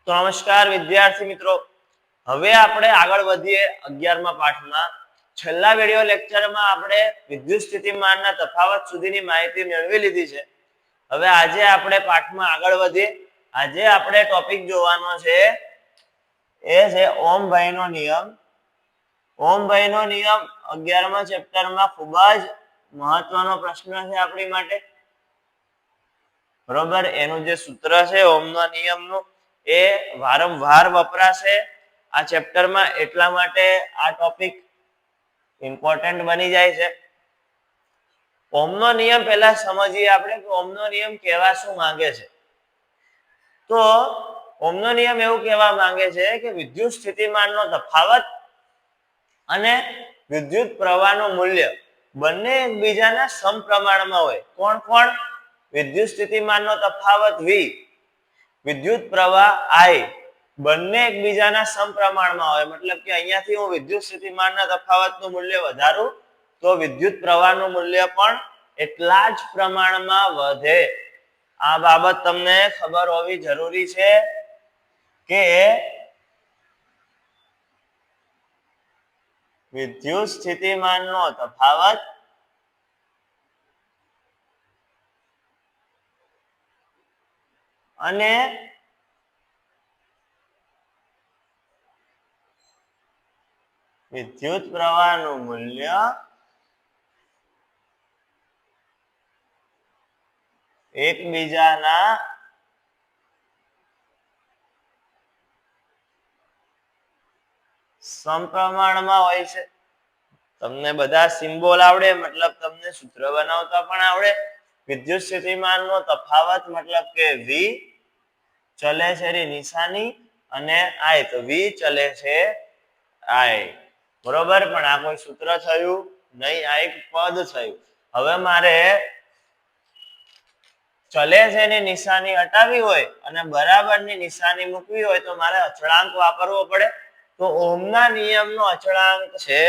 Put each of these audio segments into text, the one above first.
તો નમસ્કાર વિદ્યાર્થી મિત્રો, હવે આપણે આગળ વધીએ 11મા પાઠમાં. છેલ્લા વિડિયો લેક્ચરમાં આપણે વિદ્યુત સ્થિતિમાનના તફાવત સુધીની માહિતી મેળવી લીધી છે. હવે આજે આપણે પાઠમાં આગળ વધીએ. આજે આપણે ટોપિક જોવાનો છે એ છે ઓહમભાઈનો નિયમ. ઓહમભાઈનો નિયમ 11મા ચેપ્ટરમાં ખૂબ જ મહત્વનો પ્રશ્ન છે આપણી માટે. બરોબર, એનું જે સૂત્ર છે ઓહમના નિયમનું એ વારંવાર વપરાશે આ ચેપ્ટરમાં, એટલા માટે આ ટોપિક ઇમ્પોર્ટન્ટ બની જાય છે. ઓહમનો નિયમ પહેલા સમજીએ આપણે કે ઓહમનો નિયમ કહેવા શું માંગે છે. તો ઓહમનો નિયમ એવું કહેવા માંગે છે કે વિદ્યુત સ્થિતિમાનનો તફાવત અને વિદ્યુત પ્રવાહનું મૂલ્ય બંને એકબીજાના સમપ્રમાણમાં હોય. કોણ કોણ? વિદ્યુત સ્થિતિમાનનો તફાવત V, વિદ્યુત પ્રવાહ I બંને એકબીજાના સમપ્રમાણમાં હોય. મતલબ કે અહીંયાથી હું વિદ્યુત સ્થિતિમાનના તફાવતનું મૂલ્ય વધારું તો વિદ્યુત પ્રવાહનું મૂલ્ય પણ એટલા જ પ્રમાણમાં વધે. આ બાબત તમને ખબર હોવી જરૂરી છે કે વિદ્યુત સ્થિતિમાનનો તફાવત અને વિદ્યુત પ્રવાહનું મૂલ્ય એકબીજાના સમપ્રમાણમાં હોય છે. તમને બધા સિમ્બોલ આવડે, મતલબ તમને સૂત્ર બનાવતા પણ આવડે. વિદ્યુત સ્થિતિમાનનો તફાવત મતલબ કે V, ચલે છે એની નિશાની, અને I, તો V ચલે છે I. બરોબર, પણ આ કોઈ સૂત્ર થયું નહીં, આ એક પદ થયું. હવે મારે ચલે છે એની નિશાની હટાવી હોય અને બરાબરની નિશાની મૂકવી હોય તો મારે અચળાંક વાપરવો પડે. તો ઓહમના નિયમનો અચળાંક છે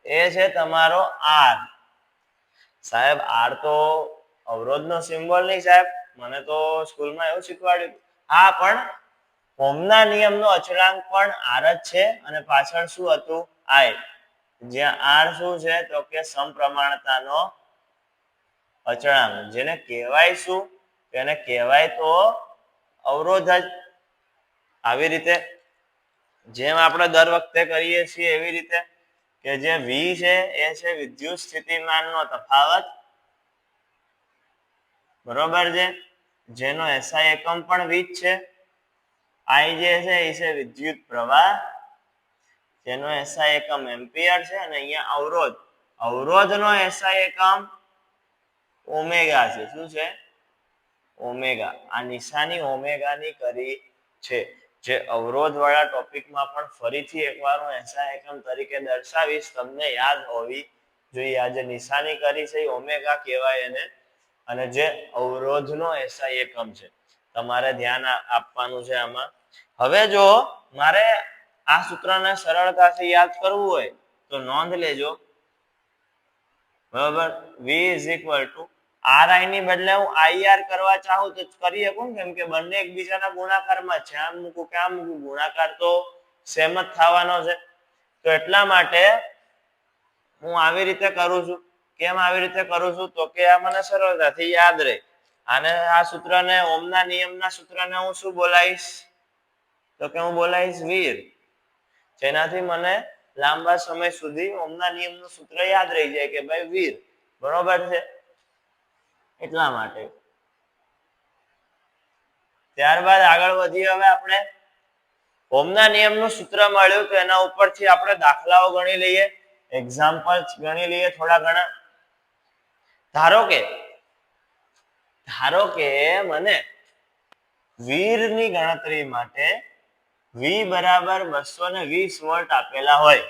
એ છે તમારો R. સાહેબ R તો અવરોધનો સિમ્બોલ નહીં સાહેબ, મને તો સ્કૂલમાં એવું શીખવાડ્યું. હા, પણ ઓહમના નિયમનો અચળાંક પણ R જ છે અને પાછળ શું હતું? I. જ્યાં R શું છે તો કે સમપ્રમાણતાનો અચળાંક, જેને કહેવાય શું? તેને કહેવાય તો અવરોધ જ. આવી રીતે જેમ આપણે દર વખતે કરીએ છીએ એવી રીતે કે જે V છે એ છે વિદ્યુત સ્થિતિમાનનો તફાવત, બરોબર છે, જેનો SI એકમ પણ V જ છે. I જે છે એ છે વિદ્યુત પ્રવાહ, જેનો SI એકમ એમ્પિયર છે, અને અહીંયા અવરોધ, અવરોધનો SI એકમ ઓમેગા છે. શું છે? ઓમેગા. આ નિશાની ઓમેગાની કરી છે, જે અવરોધ વાળા ટોપિકમાં પણ ફરીથી એકવાર હું SI એકમ તરીકે દર્શાવીશ, તમને યાદ હોવી જોઈએ. આ જે નિશાની કરી છે એ ઓમેગા કહેવાય એને, અને જે અવરોધનો SI એકમ છે, તમારે ધ્યાન આપવાનું છે આમાં. હવે જો મારે આ સૂત્રને સરળતાથી યાદ કરવું હોય તો નોંધ લેજો. બરાબર, V RI ની બદલે હું IR કરવા ચાહું તો કરી શકું, કેમ કે બંને એકબીજાના ગુણાકારમાં છે. આમ મૂકું કે આમ મૂકું, ગુણાકાર તો સેમ જ થવાનો છે. તો એટલા માટે હું આવી રીતે કરું છું. કેમ આવી રીતે કરું છું તો કે આ મને સરળતાથી યાદ રહે. આને આ સૂત્રને ઓહમના નિયમના સૂત્રને હું શું બોલાવીશ તો કે હું બોલાવીશ વીર, જેનાથી મને લાંબા સમય સુધી ઓહમના નિયમનું સૂત્ર યાદ રહી જાય કે ભાઈ વીર. બરોબર છે, એટલા માટે. ત્યારબાદ આગળ વધીએ. હવે આપણે ઓહમના નિયમનું સૂત્ર મળ્યું તો એના ઉપરથી આપણે દાખલાઓ ગણી લઈએ, એક્ઝામ્પલ્સ ગણી લઈએ થોડા ઘણા. ધારો કે મને વીરની ગણતરી માટે V બરાબર 220 વોલ્ટ આપેલા હોય.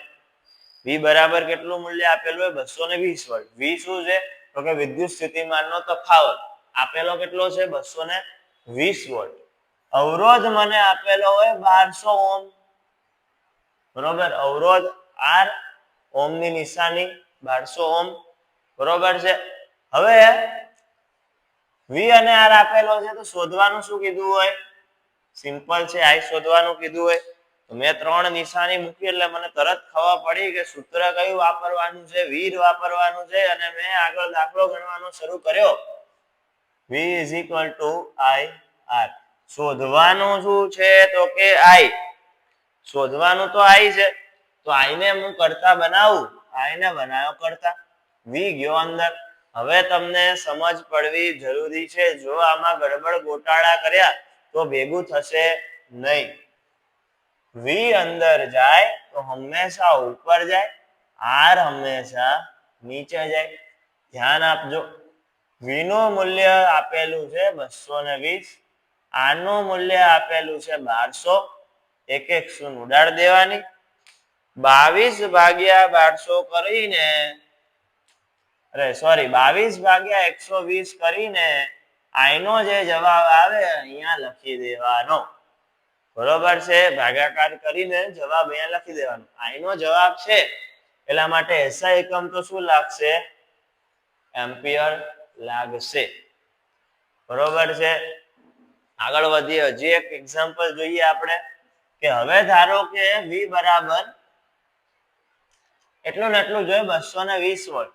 V બરાબર કેટલું મૂલ્ય આપેલું હોય? 220 વોલ્ટ. V શું છે તો કે વિદ્યુત સ્થિતિમાનનો તફાવત આપેલો કેટલો છે? 220 વોલ્ટ. અવરોધ મને આપેલો હોય 1200 ઓહમ. બરોબર, અવરોધ R, ઓહમની નિશાની 1200 ઓહમ. બરોબર છે. હવે V અને R આપેલો છે તો શોધવાનું શું કીધું હોય? સિમ્પલ છે. આઈ શોધવાનું કીધું હોય તો મેં 3 નિશાની મૂકી એટલે મને તરત ખબર પડી કે સૂત્ર કયું વાપરવાનું છે, વીર વાપરવાનું છે અને મેં આગળ દાખલો ગણવાનો શરૂ કર્યો. v i r. શોધવાનું શું છે તો કે i. શોધવાનું તો i છે, તો i ને હું કરતા બનાવું, i ને બનાવ્યો કરતા, v ગયો અંદર. હવે તમને સમજ પડવી જરૂરી છે. જો આમાં ગડબડ ગોટાળા કર્યા તો ભેગું થશે નહીં. v અંદર જાય તો હંમેશા ઉપર જાય, r હંમેશા નીચે જાય. ધ્યાન આપજો. v નું મૂલ્ય આપેલું છે 220, r નું મૂલ્ય આપેલું છે 1200. એક એક શૂન્ય ઉડાડ દેવાની. 22 ભાગ્યા 1200 કરીને 22 ભાગ્યા 120 કરીને i નો જે જવાબ આવે અહીંયા લખી દેવાનો. બરોબર છે? ભાગાકાર કરીને જવાબ અહીંયા લખી દેવાનો. i નો જવાબ છે એટલા માટે SI એકમ તો શું લાગશે? એમ્પિયર લાગશે. બરોબર છે? આગળ વધીએ. હજી એક એક્ઝામ્પલ જોઈએ આપણે કે હવે ધારો કે v બરાબર એટલું ને એટલું જોઈએ 220 વોલ્ટ.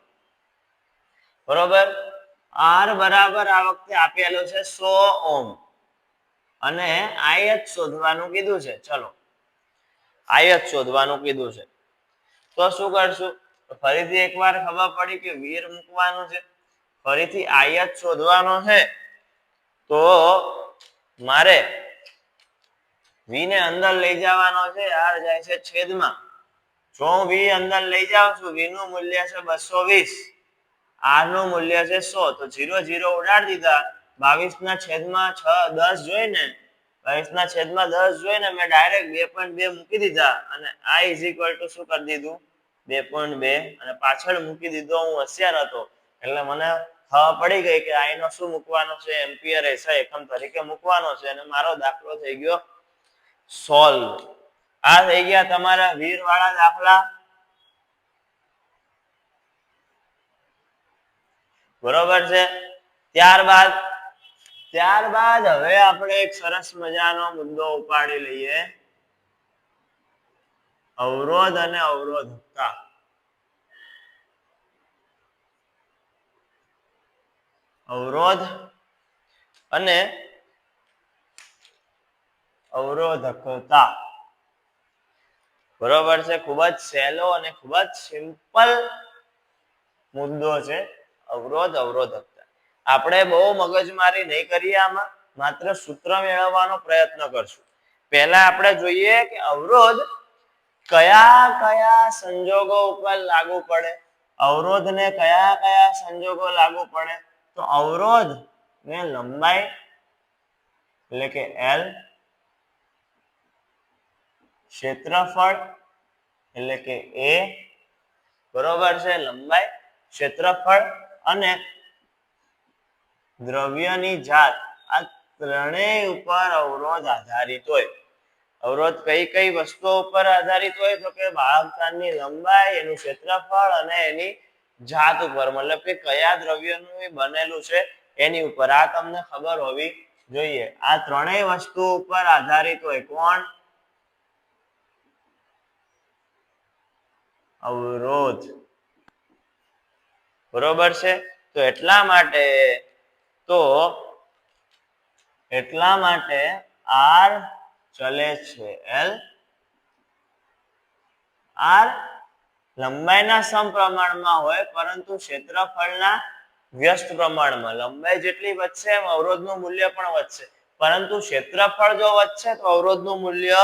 બરોબર? r બરાબર આ વખતે આપેલો છે 100 ઓહ્મ અને ih શોધવાનું કીધું છે. ચલો ih શોધવાનું કીધું છે તો શું કરશું? ફરીથી એકવાર ખબર પડી કે વીર મૂકવાનું છે, ફરીથી ih શોધવાનો છે. તો મારે v ને અંદર લઈ જવાનો છે, r જાય છે છેદમાં. જો હું v અંદર લઈ જાઉં છું, v નું મૂલ્ય છે 220, r નું મૂલ્ય છે 100, તો 0 0 ઉડાડી દીધા. 22 ના છેદમાં 10 જોઈને 22 ના છેદમાં 10 જોઈને મેં ડાયરેક્ટ 2.2 મૂકી દીધા અને i શું કરી દીધું? 2.2 અને પાછળ મૂકી દીધો. હું હોશિયાર હતો એટલે મને ખબર પડી ગઈ કે i નો શું મૂકવાનો છે? એમ્પિયર SI એકમ તરીકે મૂકવાનો છે અને મારો દાખલો થઈ ગયો સોલ્વ. આ થઈ ગયા તમારા વીર વાળા દાખલા. બરોબર છે? ત્યારબાદ હવે આપણે એક સરસ મજાનો મુદ્દો ઉપાડી લઈએ. અવરોધ અને અવરોધકતા. અવરોધ અને અવરોધકતા. બરોબર છે? ખૂબ જ સહેલો અને ખૂબ જ સિમ્પલ મુદ્દો છે અવરોધ અવરોધકતા. આપણે બહુ મગજમારી નહીં કરીએ, આમાં માત્ર સૂત્ર મેળવવાનો પ્રયત્ન કરશું. પહેલા આપણે જોઈએ કે અવરોધ કયા કયા સંજોગો ઉપર લાગુ પડે. અવરોધને કયા કયા સંજોગો લાગુ પડે? તો અવરોધ ને લંબાઈ એટલે કે L, ક્ષેત્રફળ એટલે કે A, બરોબર છે? લંબાઈ, ક્ષેત્રફળ અને દ્રવ્યની જાત, આ ત્રણેય ઉપર અવરોધ આધારિત હોય. અવરોધ કઈ કઈ વસ્તુઓ ઉપર આધારિત હોય? તો કે વાહકતાની લંબાઈ, એનું ક્ષેત્રફળ અને એની જાત ઉપર, મતલબ કે કયા દ્રવ્યનું બનેલું છે એની ઉપર. આ તમને ખબર હોવી જોઈએ. આ ત્રણેય વસ્તુ ઉપર આધારિત હોય. કોણ? અવરોધ. બરોબર છે? તો એટલા માટે r ચલે છે L, r લંબાઈના સમપ્રમાણમાં હોય પરંતુ ક્ષેત્રફળના વ્યસ્ત પ્રમાણમાં. લંબાઈ જેટલી વધશે એમ અવરોધનું મૂલ્ય પણ વધશે, પરંતુ ક્ષેત્રફળ જો વધશે તો અવરોધનું મૂલ્ય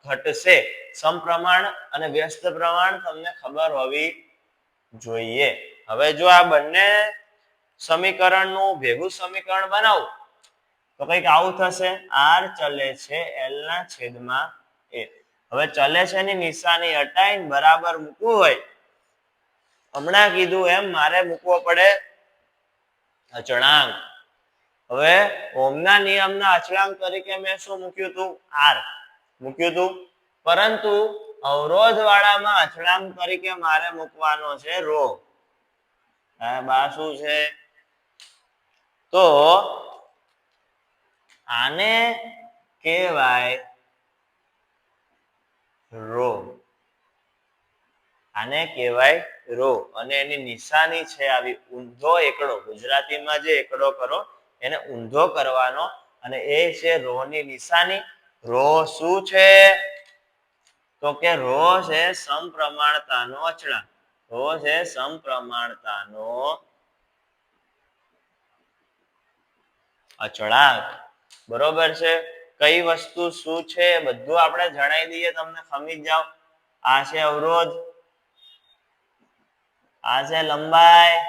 ઘટશે. સમપ્રમાણ અને વ્યસ્ત પ્રમાણ તમને ખબર હોવી જોઈએ. હવે જો આ બંને સમીકરણનું ભેગું સમીકરણ બનાવું તો કંઈક આવું થશે. r ચલે છે L ના છેદમાં A. હવે ચલે છે ની નિશાની હટાઈને બરાબર મૂકવું હોય, હમણાં કીધું એમ મારે મૂકવો પડે અચળાંક. હવે ઓહમના નિયમના અચળાંક તરીકે મેં શું મૂક્યું હતું? r મૂક્યું હતું, પરંતુ અવરોધ વાળામાં અચળાંક તરીકે મારે મૂકવાનો છે ρ. બા શું છે? તો આને કહેવાય રો. આને કહેવાય રો અને એની નિશાની છે આવી ઊંધો એકડો. ગુજરાતીમાં જે એકડો કરો એને ઊંધો કરવાનો અને એ છે રો ની નિશાની. રો શું છે? તો કે રો છે સમપ્રમાણતાનો અચળાંક. રો છે સમપ્રમાણતાનો અચળાંક. બરોબર છે. કઈ વસ્તુ શું છે બધું આપણે જણાવી દઈએ તમને સમજી જાઓ. આ છે અવરોધ, આ છે લંબાઈ,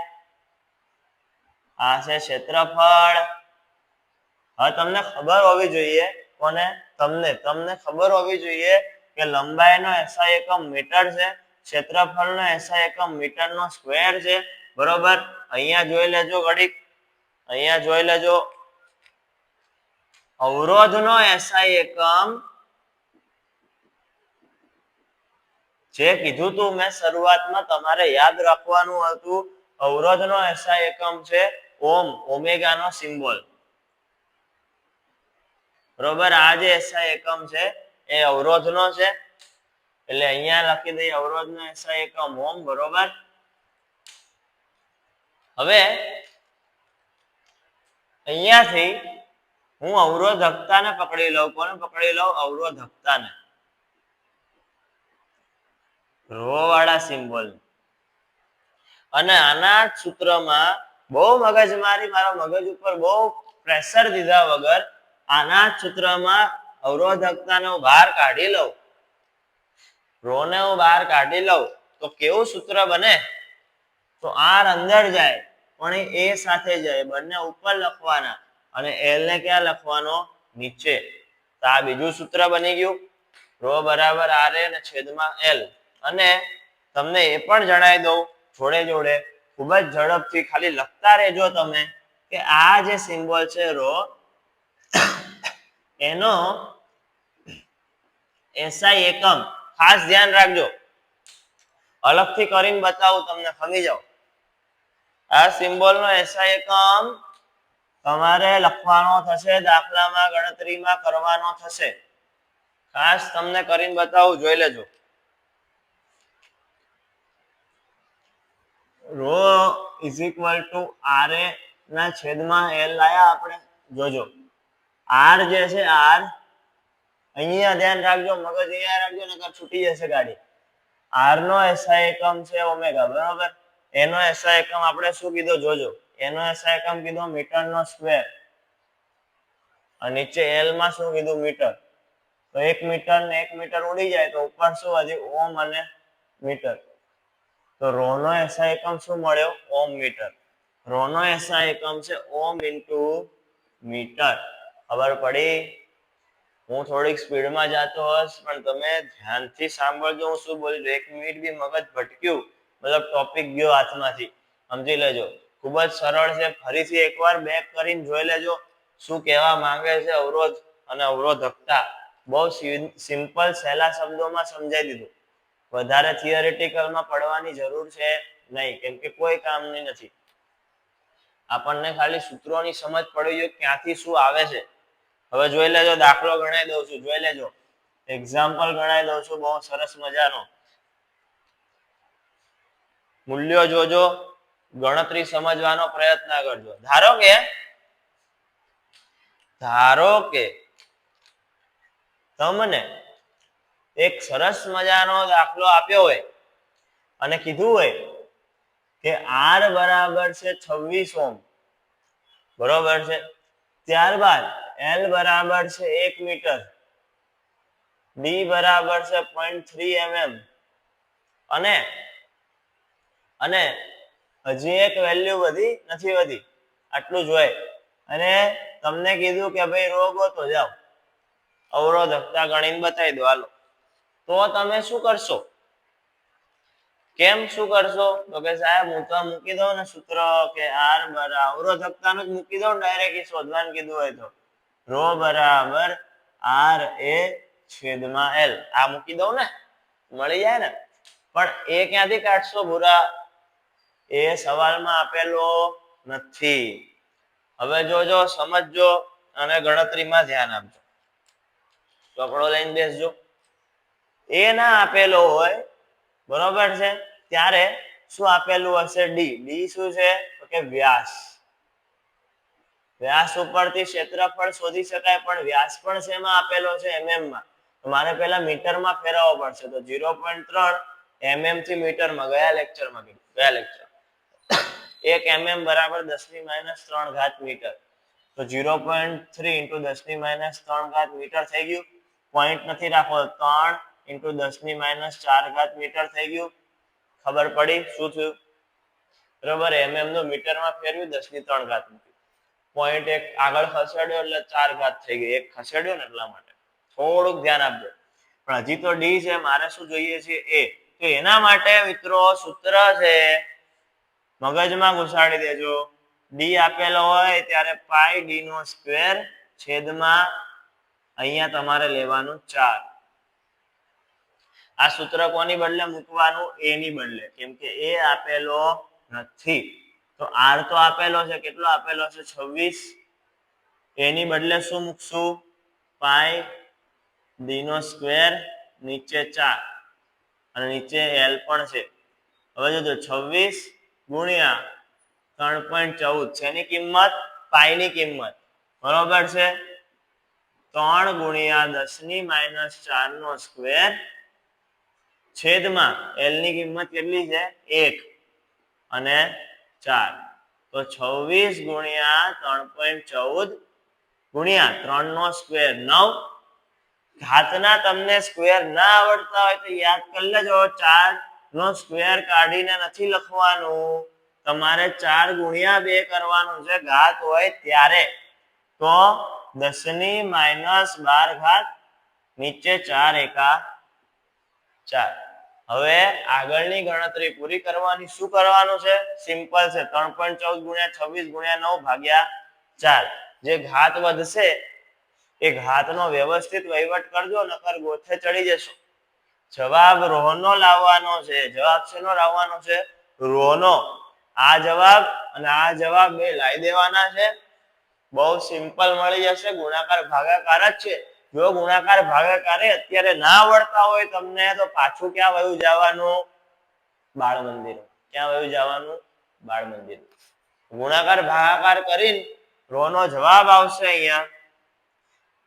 આ છે ક્ષેત્રફળ. હવે તમને ખબર હોવી જોઈએ કોને? તમને ખબર હોવી જોઈએ કે લંબાઈનો SI એકમ મીટર છે, ક્ષેત્રફળનો SI એકમ મીટરનો સ્ક્વેર છે. બરોબર. અહીંયા જોઈ લેજો ઘડીક, અહીંયા જોઈ લેજો. અવરોધનો SI એકમ જે કીધું તું મેં શરૂઆતમાં તમારે યાદ રાખવાનું હતું. અવરોધનો SI એકમ છે ઓમ, ઓમેગાનો સિમ્બોલ. બરોબર. આ જે SI એકમ છે એ અવરોધનો છે એટલે અહીંયા લખી દઈએ અવરોધનો SI એકમ ઓમ. બરોબર. હવે અહીંયાથી હું અવરોધકતાને પકડી લઉં. કોને પકડી લઉં? અવરોધકતાને, રો વાળા સિમ્બોલ. અને આના સૂત્રમાં બહુ મગજમારી, મારા મગજ ઉપર બહુ પ્રેશર દીધા વગર આના સૂત્રમાં અવરોધકતાને હું બહાર કાઢી લઉં, રો ને હું બહાર કાઢી લઉં તો કેવું સૂત્ર બને? તો આર અંદર જાય પણ એ સાથે જાય. બંને ઉપર લખવાના અને એલ ને ક્યાં લખવાનો? નીચે. તો આ બીજું સૂત્ર બની ગયું. રો બરાબર આર એ અને છેદમાં એલ. અને તમને એ પણ જણાવી દઉં જોડે જોડે ખૂબ જ ઝડપથી ખાલી લખતા રહેજો તમે કે આ જે સિમ્બોલ છે રો એનો SI એકમ ખાસ ધ્યાન રાખજો. અલગથી કરીને બતાવું તમને, સમજી જાઓ. આ સિમ્બોલનો SI એકમ તમારે લખવાનો થશે, દાખલામાં ગણતરીમાં કરવાનો થશે. ખાસ તમને કરીને બતાવું, જોઈ લેજો. Row is equal to R A ના છેદમાં એલ લાયા આપણે. જોજો આર જે છે આર અહીંયા ધ્યાન રાખજો, મગજ અહીંયા રાખજો નકર છૂટી જશે ગાડી. આર નો SI એકમ છે ઓમેગા. બરોબર. એનો SI એકમ આપણે શું કીધો? જોજો. એનો SI એકમ કીધો મીટરનો સ્ક્વેર અને નીચે એલ માં શું કીધું? મીટર. તો 1 મીટર ને 1 મીટર ઉડી જાય તો ઉપર શું હજી? ઓમ અને મીટર. તો રો નો SI એકમ શું મળ્યો? ઓમ મીટર. રો નો SI એકમ છે ઓમ ઇન્ટુ મીટર. ખબર પડી? હું થોડીક સ્પીડમાં જતો હશ પણ તમે ધ્યાનથી સાંભળજો હું શું બોલું છું. 1 મિનિટ બી મગજ ભટક્યું મતલબ ટોપિક ગયો હાથમાંથી, સમજી લેજો. ખૂબ જ સરળ છે. ફરીથી એકવાર બેક કરીને જોઈ લેજો શું કહેવા માંગે છે અવરોધ અને અવરોધકતા. બહુ સિમ્પલ સહેલા શબ્દોમાં સમજાવી દીધું. વધારે થિયરેટિકલમાં પડવાની જરૂર છે નહીં, કેમ કે કોઈ કામની નથી. આપણને ખાલી સૂત્રોની સમજ પડવી જોઈએ ક્યાંથી શું આવે છે. હવે જોઈ લેજો, દાખલો ગણાવી દઉં છું, જોઈ લેજો. એક્ઝામ્પલ ગણાવી દઉં છું બહુ સરસ મજાનો. મૂલ્યો જોજો, ગણતરી સમજવાનો પ્રયત્ન કરજો. ધારો કે તમને એક સરસ મજાનો દાખલો આપ્યો હોય અને કીધું હોય કે આર બરાબર છે 26 ઓમ. બરોબર છે. ત્યારબાદ એલ બરાબર છે 1 મીટર, ડી બરાબર છે 0.3 mm અને હજી એક વેલ્યુ વધી નથી વધી, આટલું જ હોય. અને તમને કીધું કે ભાઈ રો ગોતો, જાઓ અવરોધકતા ગણીને બતાવી દો. હાલો, તો તમે શું કરશો? કેમ શું કરશો? તો કે સાહેબ હું તો મૂકી દઉં ને સૂત્ર કે આર બરાબર અવરોધકતાનું જ મૂકી દઉં ડાયરેક્ટ શોધવાનું કીધું હોય તો. રો બરાબર આર એ છેદમાં એલ. આ મૂકી દઉં ને, મળી જાય ને. પણ એ ક્યાંથી કાઢશો ભૂરા? એ સવાલમાં આપેલો નથી. હવે જોજો, સમજજો અને ગણતરીમાં ધ્યાન આપજો. ચોપડો લઈને બેસજો. એ ના આપેલો હોય બરોબર છે ત્યારે શું આપેલું હશે? ડી. ડી શું છે? તો કે વ્યાસ. વ્યાસ ઉપરથી ક્ષેત્રફળ શોધી શકાય, પણ વ્યાસ પણ શેમાં આપેલો છે? mm માં. તો મારે પહેલા મીટરમાં ફેરવવો પડશે. તો 0.3 mm થી મીટરમાં ગયા લેક્ચરમાં કીધું, ગયા લેક્ચર 1 mm બરાબર 10 - 3 મીટર. તો 0.3 × 10 - 3 મીટર થઈ ગયું. પોઈન્ટ નથી રાખવો, 3 × 10 - 4 મીટર થઈ ગયું. ખબર પડી શું થયું? બરોબર, mm નું મીટરમાં ફેરવ્યું, 10 - 3 પોઈન્ટ એક આગળ ખસેડ્યો એટલે 4 થઈ ગઈ. એક ખસેડ્યો ને એટલા માટે થોડુંક ધ્યાન આપજો. પણ હજી તો ડી છે, મારે શું જોઈએ છે? એ. તો એના માટે મિત્રો સૂત્ર છે, મગજમાં ઘુસાડી દેજો. ડી આપેલો હોય ત્યારે પાઈ ડી નો સ્ક્વેર છેદમાં અહીંયા તમારે લેવાનું 4. આ સૂત્ર કોની બદલે મૂકવાનું? એ ની બદલે, કેમ કે એ આપેલો નથી. તો r તો આપેલો છે, કેટલો આપેલો છે? 26. એની બદલે શું મૂકશું? પાઈ ડી નો સ્ક્વેર નીચે 4 અને નીચે l પણ છે. હવે જોજો 26 ગુણ્યા 3.14 છે એની કિંમત, પાઈ ની કિંમત બરોબર છે. 3 ગુણ્યા 10 - 4 નો સ્ક્વેર છેદમાં l ની કિંમત કેટલી છે? 1 અને 4. તો 26 ગુણ્યા 3.14 ગુણ્યા 3 નો સ્ક્વેર 9. ઘાતના તમને સ્ક્વેર ના આવડતા હોય તો યાદ કરી લેજો, 4 નો સ્ક્વેર કાઢીને નથી લખવાનું, તમારે 4 ગુણ્યા 2 કરવાનું છે ઘાત હોય ત્યારે. તો 10 - 12 નીચે 4 એકા 4. હવે આગળની ગણતરી પૂરી કરવાની. શું કરવાનું છે? સિમ્પલ છે. 3.14 ગુણ્યા 26 ગુણ્યા 9 ભાગ્યા 4. જે ઘાત વધશે એ ઘાતનો વ્યવસ્થિત વહીવટ કરજો, નકર ગોથે ચડી જશો. જવાબ રો નો લાવવાનો છે. જવાબ શેનો લાવવાનો છે? રો નો. આ જવાબ અને આ જવાબ બે લાવી દેવાના છે. બહુ સિમ્પલ મળી જશે. ગુણાકાર ભાગાકાર જ છે. જો ગુણાકાર ભાગાકાર અત્યારે ના આવડતા હોય તમને, તો પાછું ક્યાં વયું જવાનું? બાળ મંદિર. ક્યાં વયું જવાનું? બાળ મંદિર. ગુણાકાર ભાગાકાર કરીને રો નો જવાબ આવશે. અહીંયા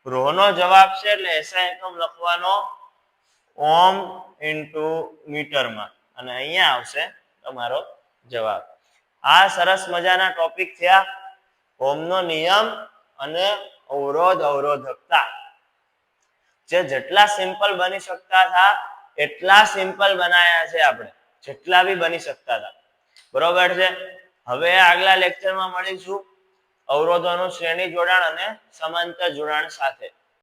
રો નો જવાબ છે એટલે SI એકમ લખવાનો ઓમ ઇન્ટુ મીટરમાં, અને અહીંયા આવશે તમારો જવાબ. આ સરસ મજાના ટોપિક થયા. ઓમનો નિયમ અને અવરોધ અવરોધકતા. જેટલા સિમ્પલ બની શકતા હતા એટલા સિમ્પલ બનાયા છે આપણે, જેટલા બી બની શકતા હતા. બરોબર છે. હવે આગલા લેક્ચરમાં મળીશું અવરોધોનું શ્રેણી જોડાણ અને સમાંતર જોડાણ સાથે.